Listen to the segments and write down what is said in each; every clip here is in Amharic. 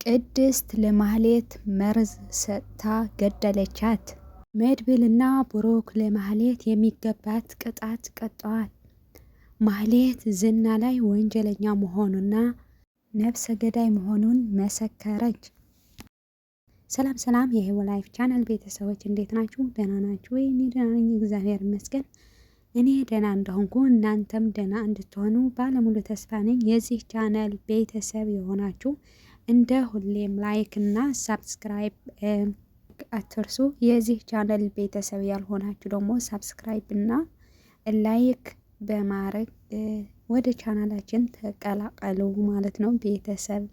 ቅድስት ለማህሌት መርዝ ሰጥታ ገደለቻት። መድብልና ብሩክ ለማህሌት የሚገባት ቅጣት ቀጠዋል። ማህሌት ዝና ላይ ወንጀለኛ መሆኑና ነፍሰ ገዳይ መሆኑን መሰከረች። ሰላም ሰላም የህይወ ላይፍ ቻናል ቤተሰቦች እንዴት ናችሁ? ደህና ናችሁ ወይ? እኔ ደህና ነኝ፣ እግዚአብሔር ይመስገን። እኔ ደህና እንደሆንኩ እናንተም ደህና እንድትሆኑ ባለሙሉ ተስፋ ነኝ። የዚህ ቻናል ቤተሰብ የሆናችሁ እንደ ሁሌም ላይክ እና ሳብስክራይብ አትርሱ። የዚህ ቻናል ቤተሰብ ያልሆናችሁ ደግሞ ሳብስክራይብ እና ላይክ በማድረግ ወደ ቻናላችን ተቀላቀሉ ማለት ነው። ቤተሰብ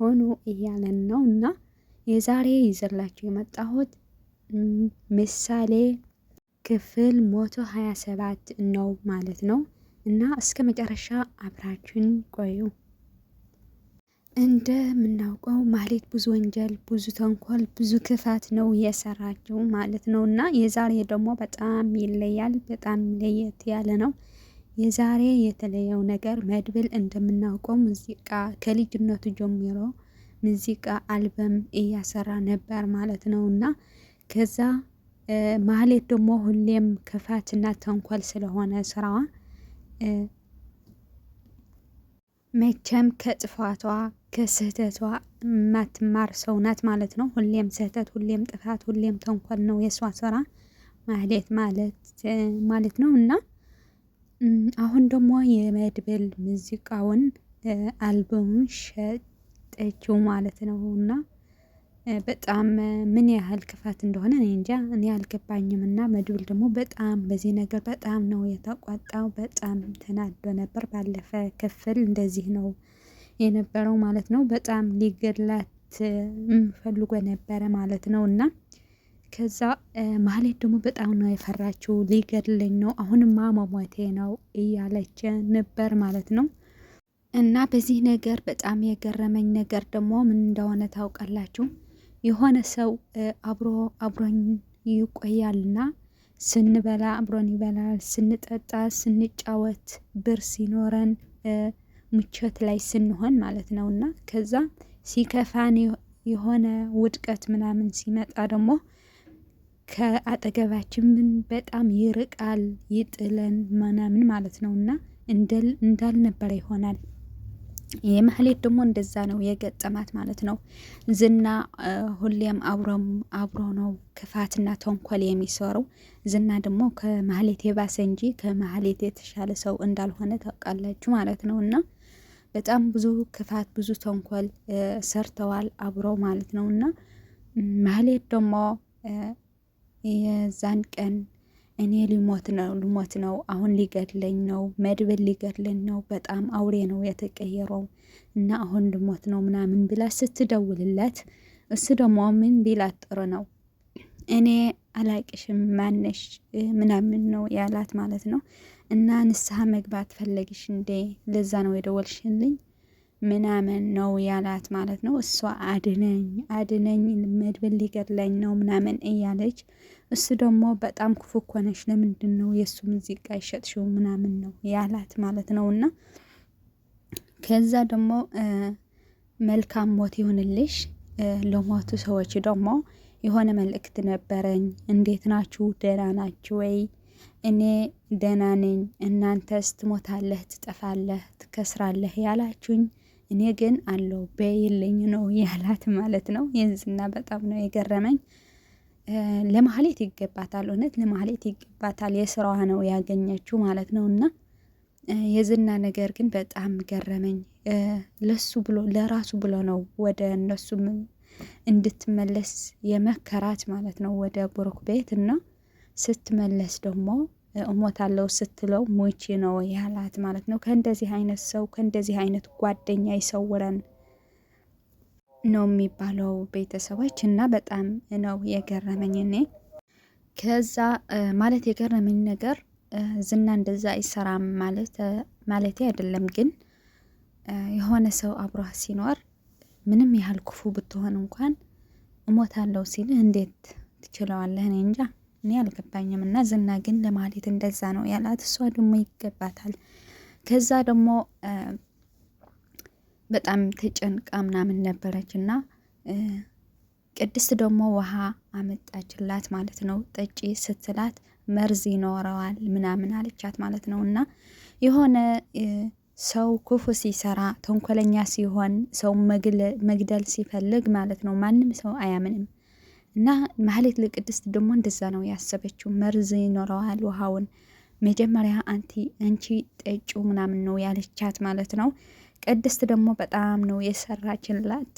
ሆኑ እያለን ነው እና የዛሬ ይዘላችሁ የመጣሁት ምሳሌ ክፍል 127 ነው ማለት ነው እና እስከ መጨረሻ አብራችን ቆዩ። እንደምናውቀው ማህሌት ብዙ ወንጀል፣ ብዙ ተንኮል፣ ብዙ ክፋት ነው የሰራችው ማለት ነው እና የዛሬ ደግሞ በጣም ይለያል። በጣም ለየት ያለ ነው። የዛሬ የተለየው ነገር መድብል እንደምናውቀው ሙዚቃ ከልጅነቱ ጀምሮ ሙዚቃ አልበም እያሰራ ነበር ማለት ነው እና ከዛ ማህሌት ደግሞ ሁሌም ክፋትና ተንኮል ስለሆነ ስራዋ መቼም ከጥፋቷ ከስህተቷ ማትማር ሰው ናት ማለት ነው። ሁሌም ስህተት፣ ሁሌም ጥፋት፣ ሁሌም ተንኮል ነው የሷ ስራ ማህሌት ማለት ነው እና አሁን ደግሞ የመድብል ሙዚቃውን አልበሙን ሸጠችው ማለት ነው እና በጣም ምን ያህል ክፋት እንደሆነ እኔ እንጃ፣ እኔ አልገባኝም። እና መድብል ደግሞ በጣም በዚህ ነገር በጣም ነው የተቆጣው፣ በጣም ተናዶ ነበር። ባለፈ ክፍል እንደዚህ ነው የነበረው ማለት ነው። በጣም ሊገድላት ፈልጎ ነበረ ማለት ነው እና ከዛ ማህሌት ደግሞ በጣም ነው የፈራችው። ሊገድለኝ ነው፣ አሁንማ መሞቴ ነው እያለች ነበር ማለት ነው። እና በዚህ ነገር በጣም የገረመኝ ነገር ደግሞ ምን እንደሆነ ታውቃላችሁ? የሆነ ሰው አብሮኝ ይቆያልና ስንበላ አብሮን ይበላል፣ ስንጠጣ፣ ስንጫወት፣ ብር ሲኖረን፣ ምቾት ላይ ስንሆን ማለት ነው እና ከዛ ሲከፋን የሆነ ውድቀት ምናምን ሲመጣ ደግሞ ከአጠገባችን በጣም ይርቃል፣ ይጥለን ምናምን ማለት ነው እና እንዳልነበረ ይሆናል። የማህሌት ደግሞ እንደዛ ነው የገጠማት ማለት ነው። ዝና ሁሌም አብሮ ነው ክፋትና ተንኮል የሚሰሩ። ዝና ደግሞ ከማህሌት የባሰ እንጂ ከማህሌት የተሻለ ሰው እንዳልሆነ ታውቃላችሁ ማለት ነው እና በጣም ብዙ ክፋት ብዙ ተንኮል ሰርተዋል አብረው ማለት ነው እና ማህሌት ደግሞ የዛን ቀን እኔ ልሞት ነው፣ አሁን ሊገድለኝ ነው፣ መድብል ሊገድለኝ ነው፣ በጣም አውሬ ነው የተቀየረው እና አሁን ልሞት ነው ምናምን ብላ ስትደውልለት እሱ ደግሞ ምን ቢላት ጥሩ ነው፣ እኔ አላቅሽም ማነሽ ምናምን ነው ያላት ማለት ነው። እና ንስሐ መግባት ፈለግሽ እንዴ? ለዛ ነው የደወልሽልኝ ምናምን ነው ያላት ማለት ነው። እሷ አድነኝ መድብል ሊገድለኝ ነው ምናምን እያለች እሱ ደግሞ በጣም ክፉ እኮ ነሽ፣ ለምንድን ነው የእሱ ሙዚቃ ይሸጥሽው ምናምን ነው ያላት ማለት ነው። እና ከዛ ደግሞ መልካም ሞት ይሁንልሽ፣ ለሞቱ ሰዎች ደግሞ የሆነ መልእክት ነበረኝ። እንዴት ናችሁ? ደህና ናችሁ ወይ? እኔ ደህና ነኝ፣ እናንተስ ትሞታለህ፣ ትጠፋለህ፣ ትከስራለህ ያላችሁኝ እኔ ግን አለው በይልኝ ነው ያላት ማለት ነው። የዝና በጣም ነው የገረመኝ። ለማህሌት ይገባታል፣ እውነት ለማህሌት ይገባታል። የስራዋ ነው ያገኘችው ማለት ነው እና የዝና ነገር ግን በጣም ገረመኝ። ለሱ ብሎ ለራሱ ብሎ ነው ወደ እነሱ እንድትመለስ የመከራት ማለት ነው ወደ ብሩክ ቤት እና ስትመለስ ደግሞ እሞታለሁ ስትለው ሞቼ ነው ያላት ማለት ነው። ከእንደዚህ አይነት ሰው ከእንደዚህ አይነት ጓደኛ ይሰውረን ነው የሚባለው ቤተሰቦች። እና በጣም ነው የገረመኝ እኔ ከዛ ማለት የገረመኝ ነገር ዝና እንደዛ አይሰራም ማለት አይደለም፣ ግን የሆነ ሰው አብሮህ ሲኖር ምንም ያህል ክፉ ብትሆን እንኳን እሞታለሁ ሲልህ እንዴት ትችለዋለህ? እኔ እንጃ፣ እኔ አልገባኝም። እና ዝና ግን ለማህሌት እንደዛ ነው ያላት፣ እሷ ደግሞ ይገባታል። ከዛ ደግሞ በጣም ተጨንቃ ምናምን ነበረች እና ቅድስት ደግሞ ውሃ አመጣችላት ማለት ነው። ጠጪ ስትላት መርዝ ይኖረዋል ምናምን አለቻት ማለት ነው። እና የሆነ ሰው ክፉ ሲሰራ ተንኮለኛ ሲሆን ሰው መግደል ሲፈልግ ማለት ነው ማንም ሰው አያምንም። እና ማህሌት ለቅድስት ደግሞ እንደዛ ነው ያሰበችው። መርዝ ይኖረዋል ውሃውን መጀመሪያ አንቺ ጠጪው ምናምን ነው ያለቻት ማለት ነው። ቅድስት ደግሞ በጣም ነው የሰራችላት።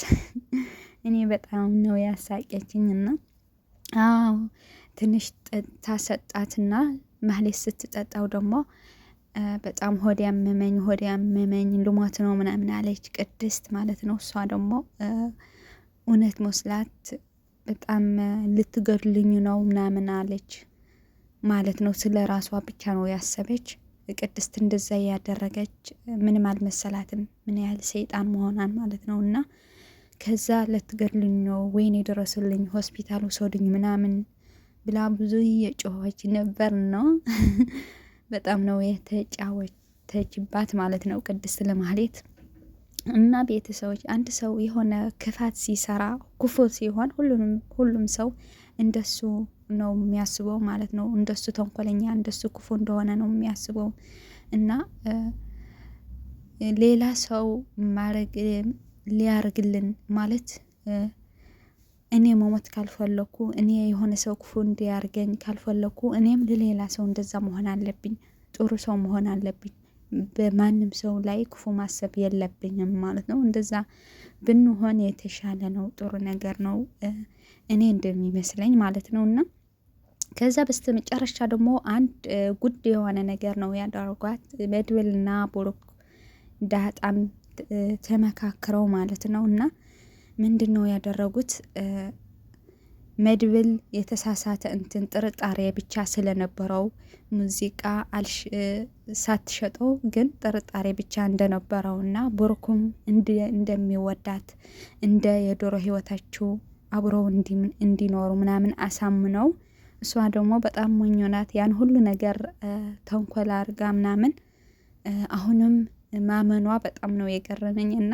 እኔ በጣም ነው ያሳቀችኝ። እና አዎ ትንሽ ጠጥታ ሰጣትና ማህሌት ስትጠጣው ደግሞ በጣም ሆድ ያመመኝ ልሞት ነው ምናምን አለች ቅድስት ማለት ነው። እሷ ደግሞ እውነት መስላት በጣም ልትገድልኝ ነው ምናምን አለች ማለት ነው። ስለ ራሷ ብቻ ነው ያሰበች። ቅድስት እንደዛ ያደረገች ምንም አልመሰላትም፣ ምን ያህል ሰይጣን መሆኗን ማለት ነው። እና ከዛ ልትገድልኝ ነው ወይኔ ድረሱልኝ፣ ሆስፒታል ውሰዱኝ ምናምን ብላ ብዙ የጮኸች ነበር ነው። በጣም ነው የተጫወተችባት ማለት ነው ቅድስት ለማህሌት። እና ቤተሰቦች አንድ ሰው የሆነ ክፋት ሲሰራ ክፉ ሲሆን ሁሉም ሰው እንደሱ ነው የሚያስበው ማለት ነው። እንደሱ ተንኮለኛ እንደሱ ክፉ እንደሆነ ነው የሚያስበው። እና ሌላ ሰው ሊያርግልን ማለት እኔ መሞት ካልፈለኩ እኔ የሆነ ሰው ክፉ እንዲያርገኝ ካልፈለኩ እኔም ለሌላ ሰው እንደዛ መሆን አለብኝ፣ ጥሩ ሰው መሆን አለብኝ። በማንም ሰው ላይ ክፉ ማሰብ የለብኝም ማለት ነው። እንደዛ ብንሆን የተሻለ ነው፣ ጥሩ ነገር ነው እኔ እንደሚመስለኝ ማለት ነው። እና ከዛ በስተ መጨረሻ ደግሞ አንድ ጉድ የሆነ ነገር ነው ያደረጓት። መድብልና ብሩክ ዳጣም ተመካክረው ማለት ነው። እና ምንድን ነው ያደረጉት? መድብል የተሳሳተ ጥርጣሬ ብቻ ስለነበረው ሙዚቃ ሳትሸጠው ግን ጥርጣሬ ብቻ እንደነበረው እና ብሩክም እንደሚወዳት እንደ የድሮ ህይወታቸው አብረው እንዲኖሩ ምናምን አሳምነው፣ እሷ ደግሞ በጣም ሞኝ ናት። ያን ሁሉ ነገር ተንኮል አድርጋ ምናምን አሁንም ማመኗ በጣም ነው የገረመኝ። እና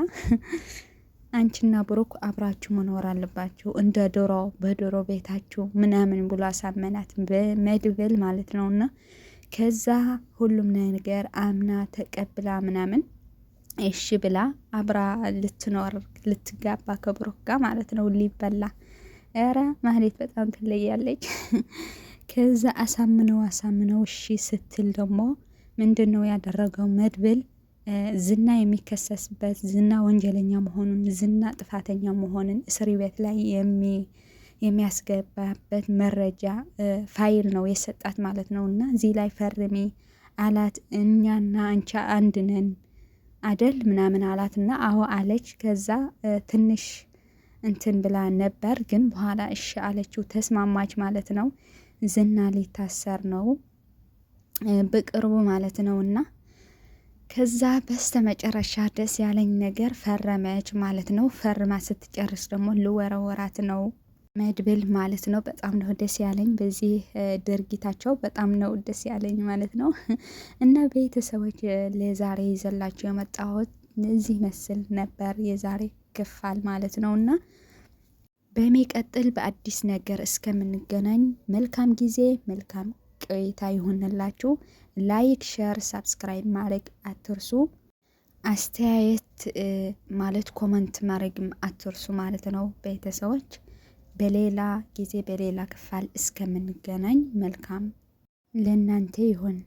አንቺና ብሩክ አብራችሁ መኖር አለባችሁ እንደ ድሮ በድሮ ቤታችሁ ምናምን ብሎ አሳመናት በመድብል ማለት ነው። እና ከዛ ሁሉም ነገር አምና ተቀብላ ምናምን እሺ ብላ አብራ ልትኖር ልትጋባ ከብሩክ ጋር ማለት ነው። ሊበላ ኧረ ማህሌት በጣም ትለያለች። ከዛ አሳምነው እሺ ስትል ደግሞ ምንድን ነው ያደረገው መድብል ዝና የሚከሰስበት ዝና ወንጀለኛ መሆኑን ዝና ጥፋተኛ መሆኑን እስር ቤት ላይ የሚያስገባበት መረጃ ፋይል ነው የሰጣት ማለት ነው። እና እዚህ ላይ ፈርሜ አላት። እኛና አንቺ አንድ ነን አደል ምናምን አላት። እና አዎ አለች። ከዛ ትንሽ ብላ ነበር፣ ግን በኋላ እሺ አለችው፣ ተስማማች ማለት ነው። ዝና ሊታሰር ነው በቅርቡ ማለት ነው። እና ከዛ በስተ መጨረሻ ደስ ያለኝ ነገር ፈረመች ማለት ነው። ፈርማ ስትጨርስ ደግሞ ልወረወራት ነው መድብል ማለት ነው። በጣም ነው ደስ ያለኝ በዚህ ድርጊታቸው፣ በጣም ነው ደስ ያለኝ ማለት ነው። እና ቤተሰቦች ለዛሬ ይዘላቸው የመጣሁት እዚህ መስል ነበር የዛሬ ክፍል ማለት ነው። እና በሚቀጥል በአዲስ ነገር እስከምንገናኝ መልካም ጊዜ መልካም ቆይታ ይሁንላችሁ። ላይክ፣ ሼር፣ ሳብስክራይብ ማድረግ አትርሱ። አስተያየት ማለት ኮመንት ማድረግም አትርሱ ማለት ነው ቤተሰቦች። በሌላ ጊዜ በሌላ ክፍል እስከምንገናኝ መልካም ለእናንተ ይሁን።